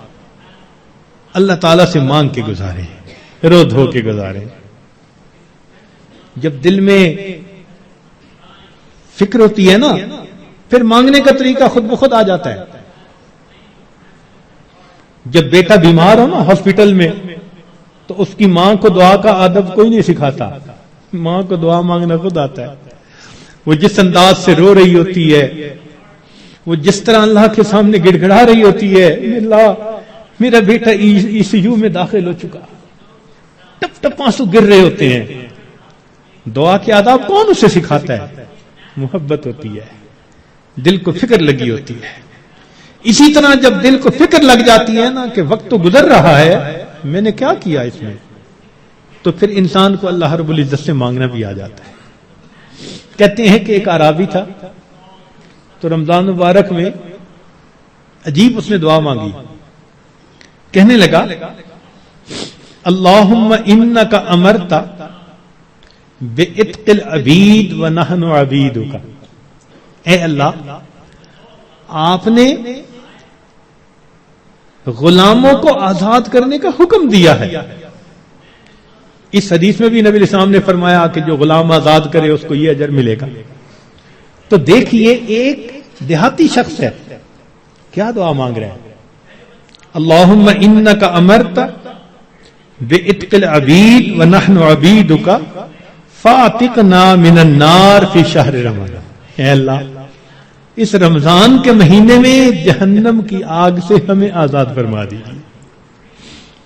Speaker 1: اللہ تعالیٰ سے مانگ کے گزاریں, رو دھو کے گزاریں. جب دل میں فکر ہوتی ہے نا, پھر مانگنے کا طریقہ خود بخود آ جاتا ہے. جب بیٹا بیمار ہو نا ہاسپٹل میں, تو اس کی ماں کو دعا کا ادب کوئی نہیں سکھاتا, ماں کو دعا مانگنا خود آتا ہے. وہ جس انداز سے رو رہی ہوتی ہے, وہ جس طرح اللہ کے سامنے گڑ گڑا رہی ہوتی ہے, اللہ میرا بیٹا ECU میں داخل ہو چکا, ٹپ ٹپ آنسو گر رہے ہوتے ہیں. دعا کے آداب کون اسے سکھاتا ہے؟ محبت ہوتی ہے, دل کو فکر لگی ہوتی ہے. اسی طرح جب دل کو فکر لگ جاتی ہے نا کہ وقت تو گزر رہا ہے, میں نے کیا کیا اس میں, تو پھر انسان کو اللہ رب العزت سے مانگنا بھی آ جاتا ہے. کہتے ہیں کہ ایک اعرابی تھا, تو رمضان مبارک میں عجیب اس نے دعا مانگی. کہنے لگا اللہم انکا امرتا بِعِتْقِ الْعَبِيدِ وَنَحْنُ عَبِيدُكَ. اے اللہ, آپ نے غلاموں کو آزاد کرنے کا حکم دیا ہے. اس حدیث میں بھی نبی علیہ السلام نے فرمایا کہ جو غلام آزاد کرے اس کو یہ اجر ملے گا. تو دیکھیے ایک دیہاتی شخص ہے, کیا دعا مانگ رہے ہیں, اللہم انکا امرتا بِعِتْقِ الْعَبِيدِ وَنَحْنُ عَبِيدُكَ فَاعْتِقْنَا مِنَ النَّارِ فِي شَهْرِ رمضان. اے اللہ, اس رمضان کے مہینے میں جہنم کی آگ سے ہمیں آزاد فرما دیجیے.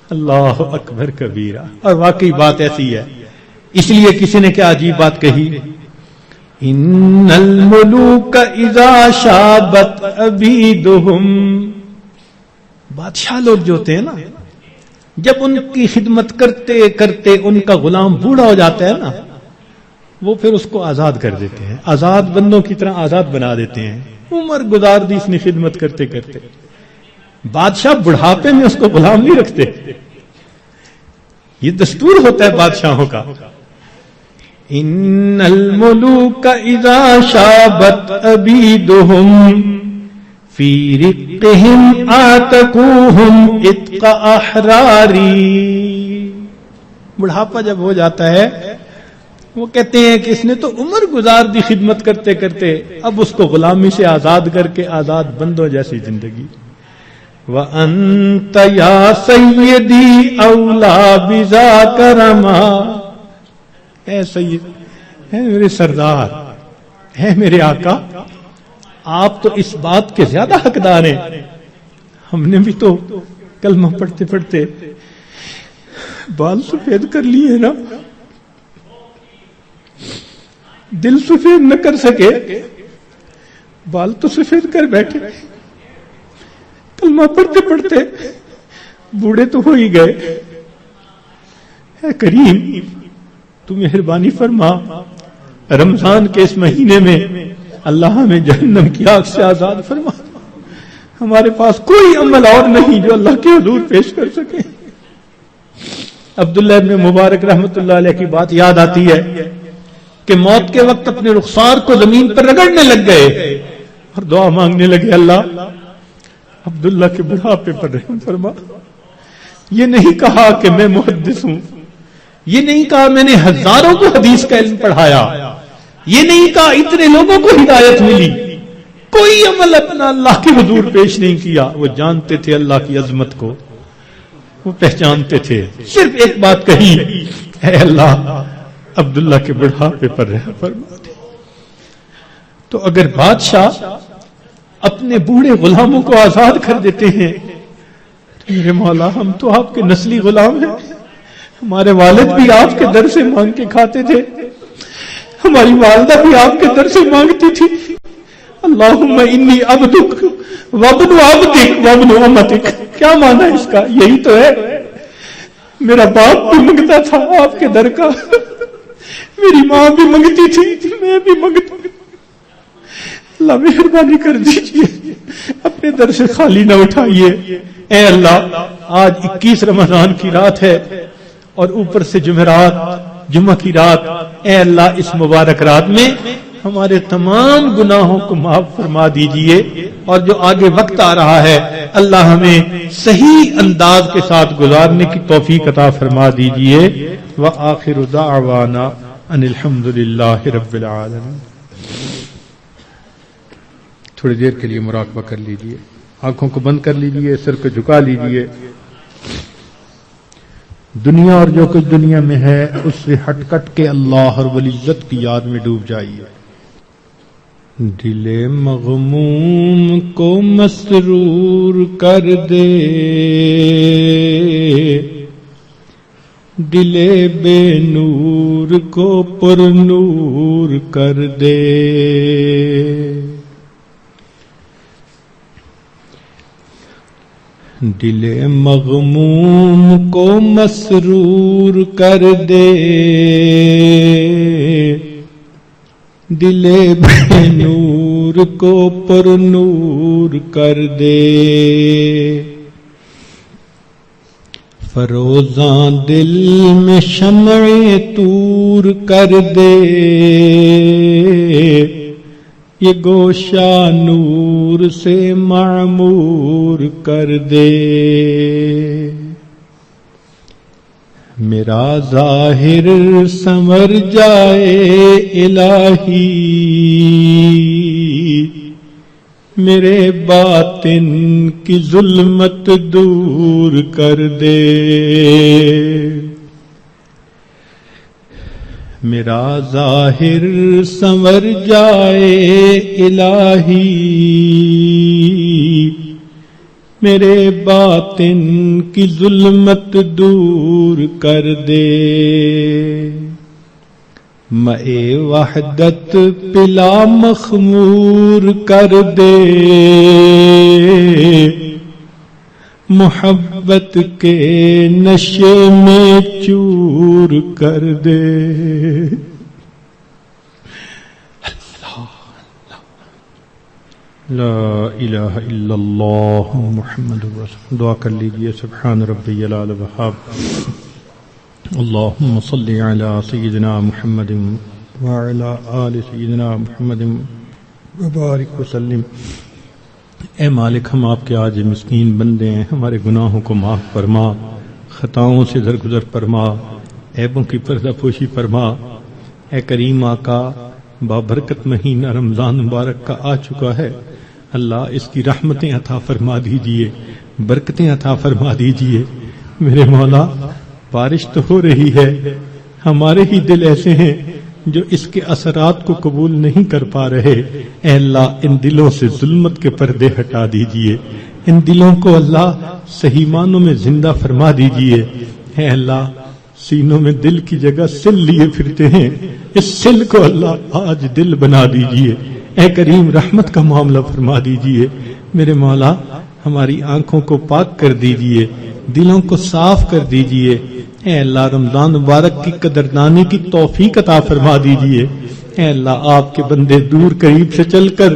Speaker 1: اللہ اکبر کبیرہ. اور واقعی بات ایسی ہے. اس لیے کسی نے کیا عجیب بات کہی, ان الملوک اذا شابت عبیدہم. بادشاہ لوگ جو ہوتے ہیں نا, جب ان کی خدمت کرتے کرتے ان کا غلام بوڑھا ہو جاتا ہے نا, وہ پھر اس کو آزاد کر دیتے ہیں, آزاد بندوں کی طرح آزاد بنا دیتے ہیں. عمر گزار دی اس نے خدمت کرتے کرتے. بادشاہ بڑھاپے میں اس کو غلام نہیں رکھتے, یہ دستور ہوتا ہے بادشاہوں کا. ان الملوک اذا شابت عبیدہم فی رقہم آتقوہم اتق احراری. بڑھاپا جب ہو جاتا ہے, وہ کہتے ہیں کہ اس نے تو عمر گزار دی خدمت کرتے کرتے, اب اس کو غلامی سے آزاد کر کے آزاد بندوں جیسی زندگی. وَأَنْتَ يَا سَيِّدِي أَوْلَى بِذَاكَ رَمَا. اے سید, اے میرے سردار, اے میرے آقا, آپ تو اس بات کے زیادہ حقدار ہیں. ہم نے بھی تو کلمہ پڑھتے پڑھتے بال سفید کر لیے نا, دل سفید نہ کر سکے, بال تو سفید کر بیٹھے. کلمہ پڑھتے پڑھتے بوڑھے تو ہو ہی گئے. اے کریم, تو مہربانی فرما, رمضان کے اس مہینے میں اللہ ہمیں جہنم کی آگ سے آزاد فرما. ہمارے پاس کوئی عمل اور نہیں جو اللہ کے حضور پیش کر سکے. عبداللہ ابن مبارک رحمت اللہ علیہ کی بات یاد آتی ہے کہ موت کے وقت اپنے رخسار کو زمین پر رگڑنے لگ گئے اور دعا مانگنے لگے, اللہ عبداللہ کے بڑھاپے پر رحم فرما. یہ نہیں کہا کہ میں محدث ہوں, یہ نہیں کہا میں نے ہزاروں کو حدیث کا علم پڑھایا، یہ نہیں کہا اتنے لوگوں کو ہدایت ملی، کوئی عمل اپنا اللہ کے حضور پیش نہیں کیا. وہ جانتے تھے اللہ کی عظمت کو، وہ پہچانتے تھے. صرف ایک بات کہی، اے اللہ عبداللہ کے بڑھاپے پر رحم فرما دے. تو اگر بادشاہ اپنے بوڑھے غلاموں کو آزاد کر دیتے ہیں تو میرے مولا ہم تو آپ کے نسلی غلام ہیں. ہمارے والد بھی آپ کے در سے مانگ کے کھاتے تھے، ہماری والدہ بھی آپ کے در سے مانگتی تھی. اللہم انی عبدک وابن عبدک وابن امتک. کیا مانا اس کا؟ یہی تو ہے. میرا باپ بھی منگتا تھا آپ کے در کا، میری ماں بھی منگتی تھی، میں بھی منگتا. اللہ مہربانی کر دیجیے، اپنے در سے خالی نہ اٹھائیے. اے اللہ آج 21 رمضان کی رات ہے اور اوپر سے جمعرات، جمعہ کی رات. اے اللہ اس مبارک رات میں ہمارے تمام گناہوں کو معاف فرما دیجئے، اور جو آگے وقت آ رہا ہے اللہ ہمیں صحیح انداز کے ساتھ گزارنے کی توفیق عطا فرما دیجئے. وآخر دعوانا ان الحمد للہ رب العالمین. تھوڑی دیر کے لیے مراقبہ کر لیجئے، آنکھوں کو بند کر لیجئے، سر کو جھکا لیجئے. دنیا اور جو کچھ دنیا میں ہے اس سے ہٹ کٹ کے اللہ رب العزت کی یاد میں ڈوب جائیے. دل مغموم کو مسرور کر دے، دل بے نور کو پر نور کر دے. دل مغموم کو مسرور کر دے، دل بے نور کو پر نور کر دے. فروزاں دل میں شمع طور کر دے، یہ گوشہ نور سے معمور کر دے. میرا ظاہر سنور جائے الہی، میرے باطن کی ظلمت دور کر دے. میرا ظاہر سنور جائے الہی، میرے باطن کی ظلمت دور کر دے. مئے وحدت پلا مخمور کر دے، محبت کے نشے میں چور کر دے. لا الہ الا اللہ محمد رسول. دعا کر لیجئے. سبحان ربی العلی الوہاب. اللہم صلی علی سیدنا محمد وعلی آل سیدنا محمد وبارک وسلم. اے مالک ہم آپ کے آج مسکین بندے ہیں، ہمارے گناہوں کو معاف فرما، خطاؤں سے درگزر فرما، عیبوں کی پردہ پوشی فرما. اے کریم آقا بابرکت مہینہ رمضان مبارک کا آ چکا ہے، اللہ اس کی رحمتیں عطا فرما دیجئے، برکتیں عطا فرما دیجئے. میرے مولا بارش تو ہو رہی ہے، ہمارے ہی دل ایسے ہیں جو اس کے اثرات کو قبول نہیں کر پا رہے. اے اللہ ان دلوں سے ظلمت کے پردے ہٹا دیجئے، ان دلوں کو اللہ صحیح معنوں میں زندہ فرما دیجئے. اے اللہ سینوں میں دل کی جگہ سل لیے پھرتے ہیں، اس سل کو اللہ آج دل بنا دیجئے. اے کریم رحمت کا معاملہ فرما دیجئے. میرے مولا ہماری آنکھوں کو پاک کر دیجئے، دلوں کو صاف کر دیجئے. اے اللہ رمضان مبارک کی قدردانی کی توفیق عطا فرما دیجئے. اے اللہ آپ کے بندے دور قریب سے چل کر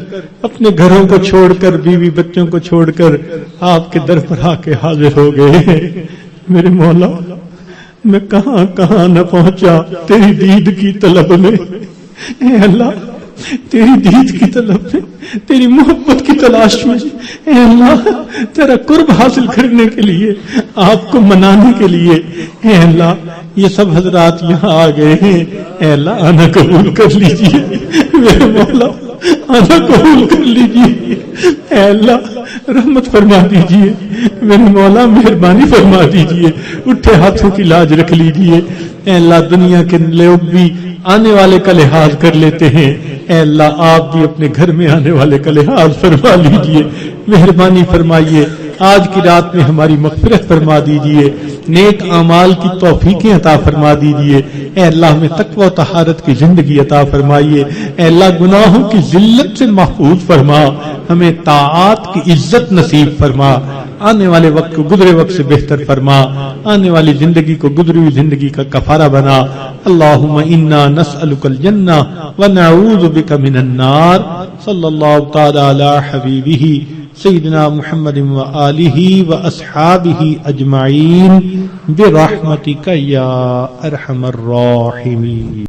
Speaker 1: اپنے گھروں کو چھوڑ کر، بیوی بچوں کو چھوڑ کر آپ کے در پر آ کے حاضر ہو گئے. میرے مولا میں کہاں کہاں نہ پہنچا تیری دید کی طلب میں. اے اللہ تیری دید کی طلب میں، تیری محبت کی تلاش میں، اے اللہ تیرا قرب حاصل کرنے کے لیے، آپ کو منانے کے لیے. اے اللہ یہ سب حضرات یہاں آ گئے ہیں، اے اللہ آنا قبول کر لیجئے، میرے مولا آنا قبول کر لیجئے، اے اللہ رحمت فرما دیجئے، میرے مولا مہربانی فرما دیجئے، اٹھے ہاتھوں کی لاج رکھ لیجئے، اے اللہ دنیا کے لوگ بھی آنے والے کا لحاظ کر لیتے ہیں، اے اللہ آپ بھی اپنے گھر میں آنے والے کا لحاظ فرما لیجئے، مہربانی فرمائیے، آج کی رات میں ہماری مغفرت فرما دیجئے، نیک اعمال کی توفیقیں عطا فرما دیجئے، اے اللہ ہمیں تقوی و طہارت کی زندگی عطا فرمائیے، اے اللہ گناہوں کی ذلت سے محفوظ فرما، ہمیں طاعات کی عزت نصیب فرما، آنے والے وقت کو گزرے وقت سے بہتر فرما، آنے والی زندگی کو گزری ہوئی زندگی کا کفارہ بنا۔ اللہم انا نسألک الجنہ ونعوذ بک من النار، صلی اللہ تعالی علی حبیبہ سیدنا محمد وآلہ واصحابہ اجمعین برحمتک یا ارحم الراحمین۔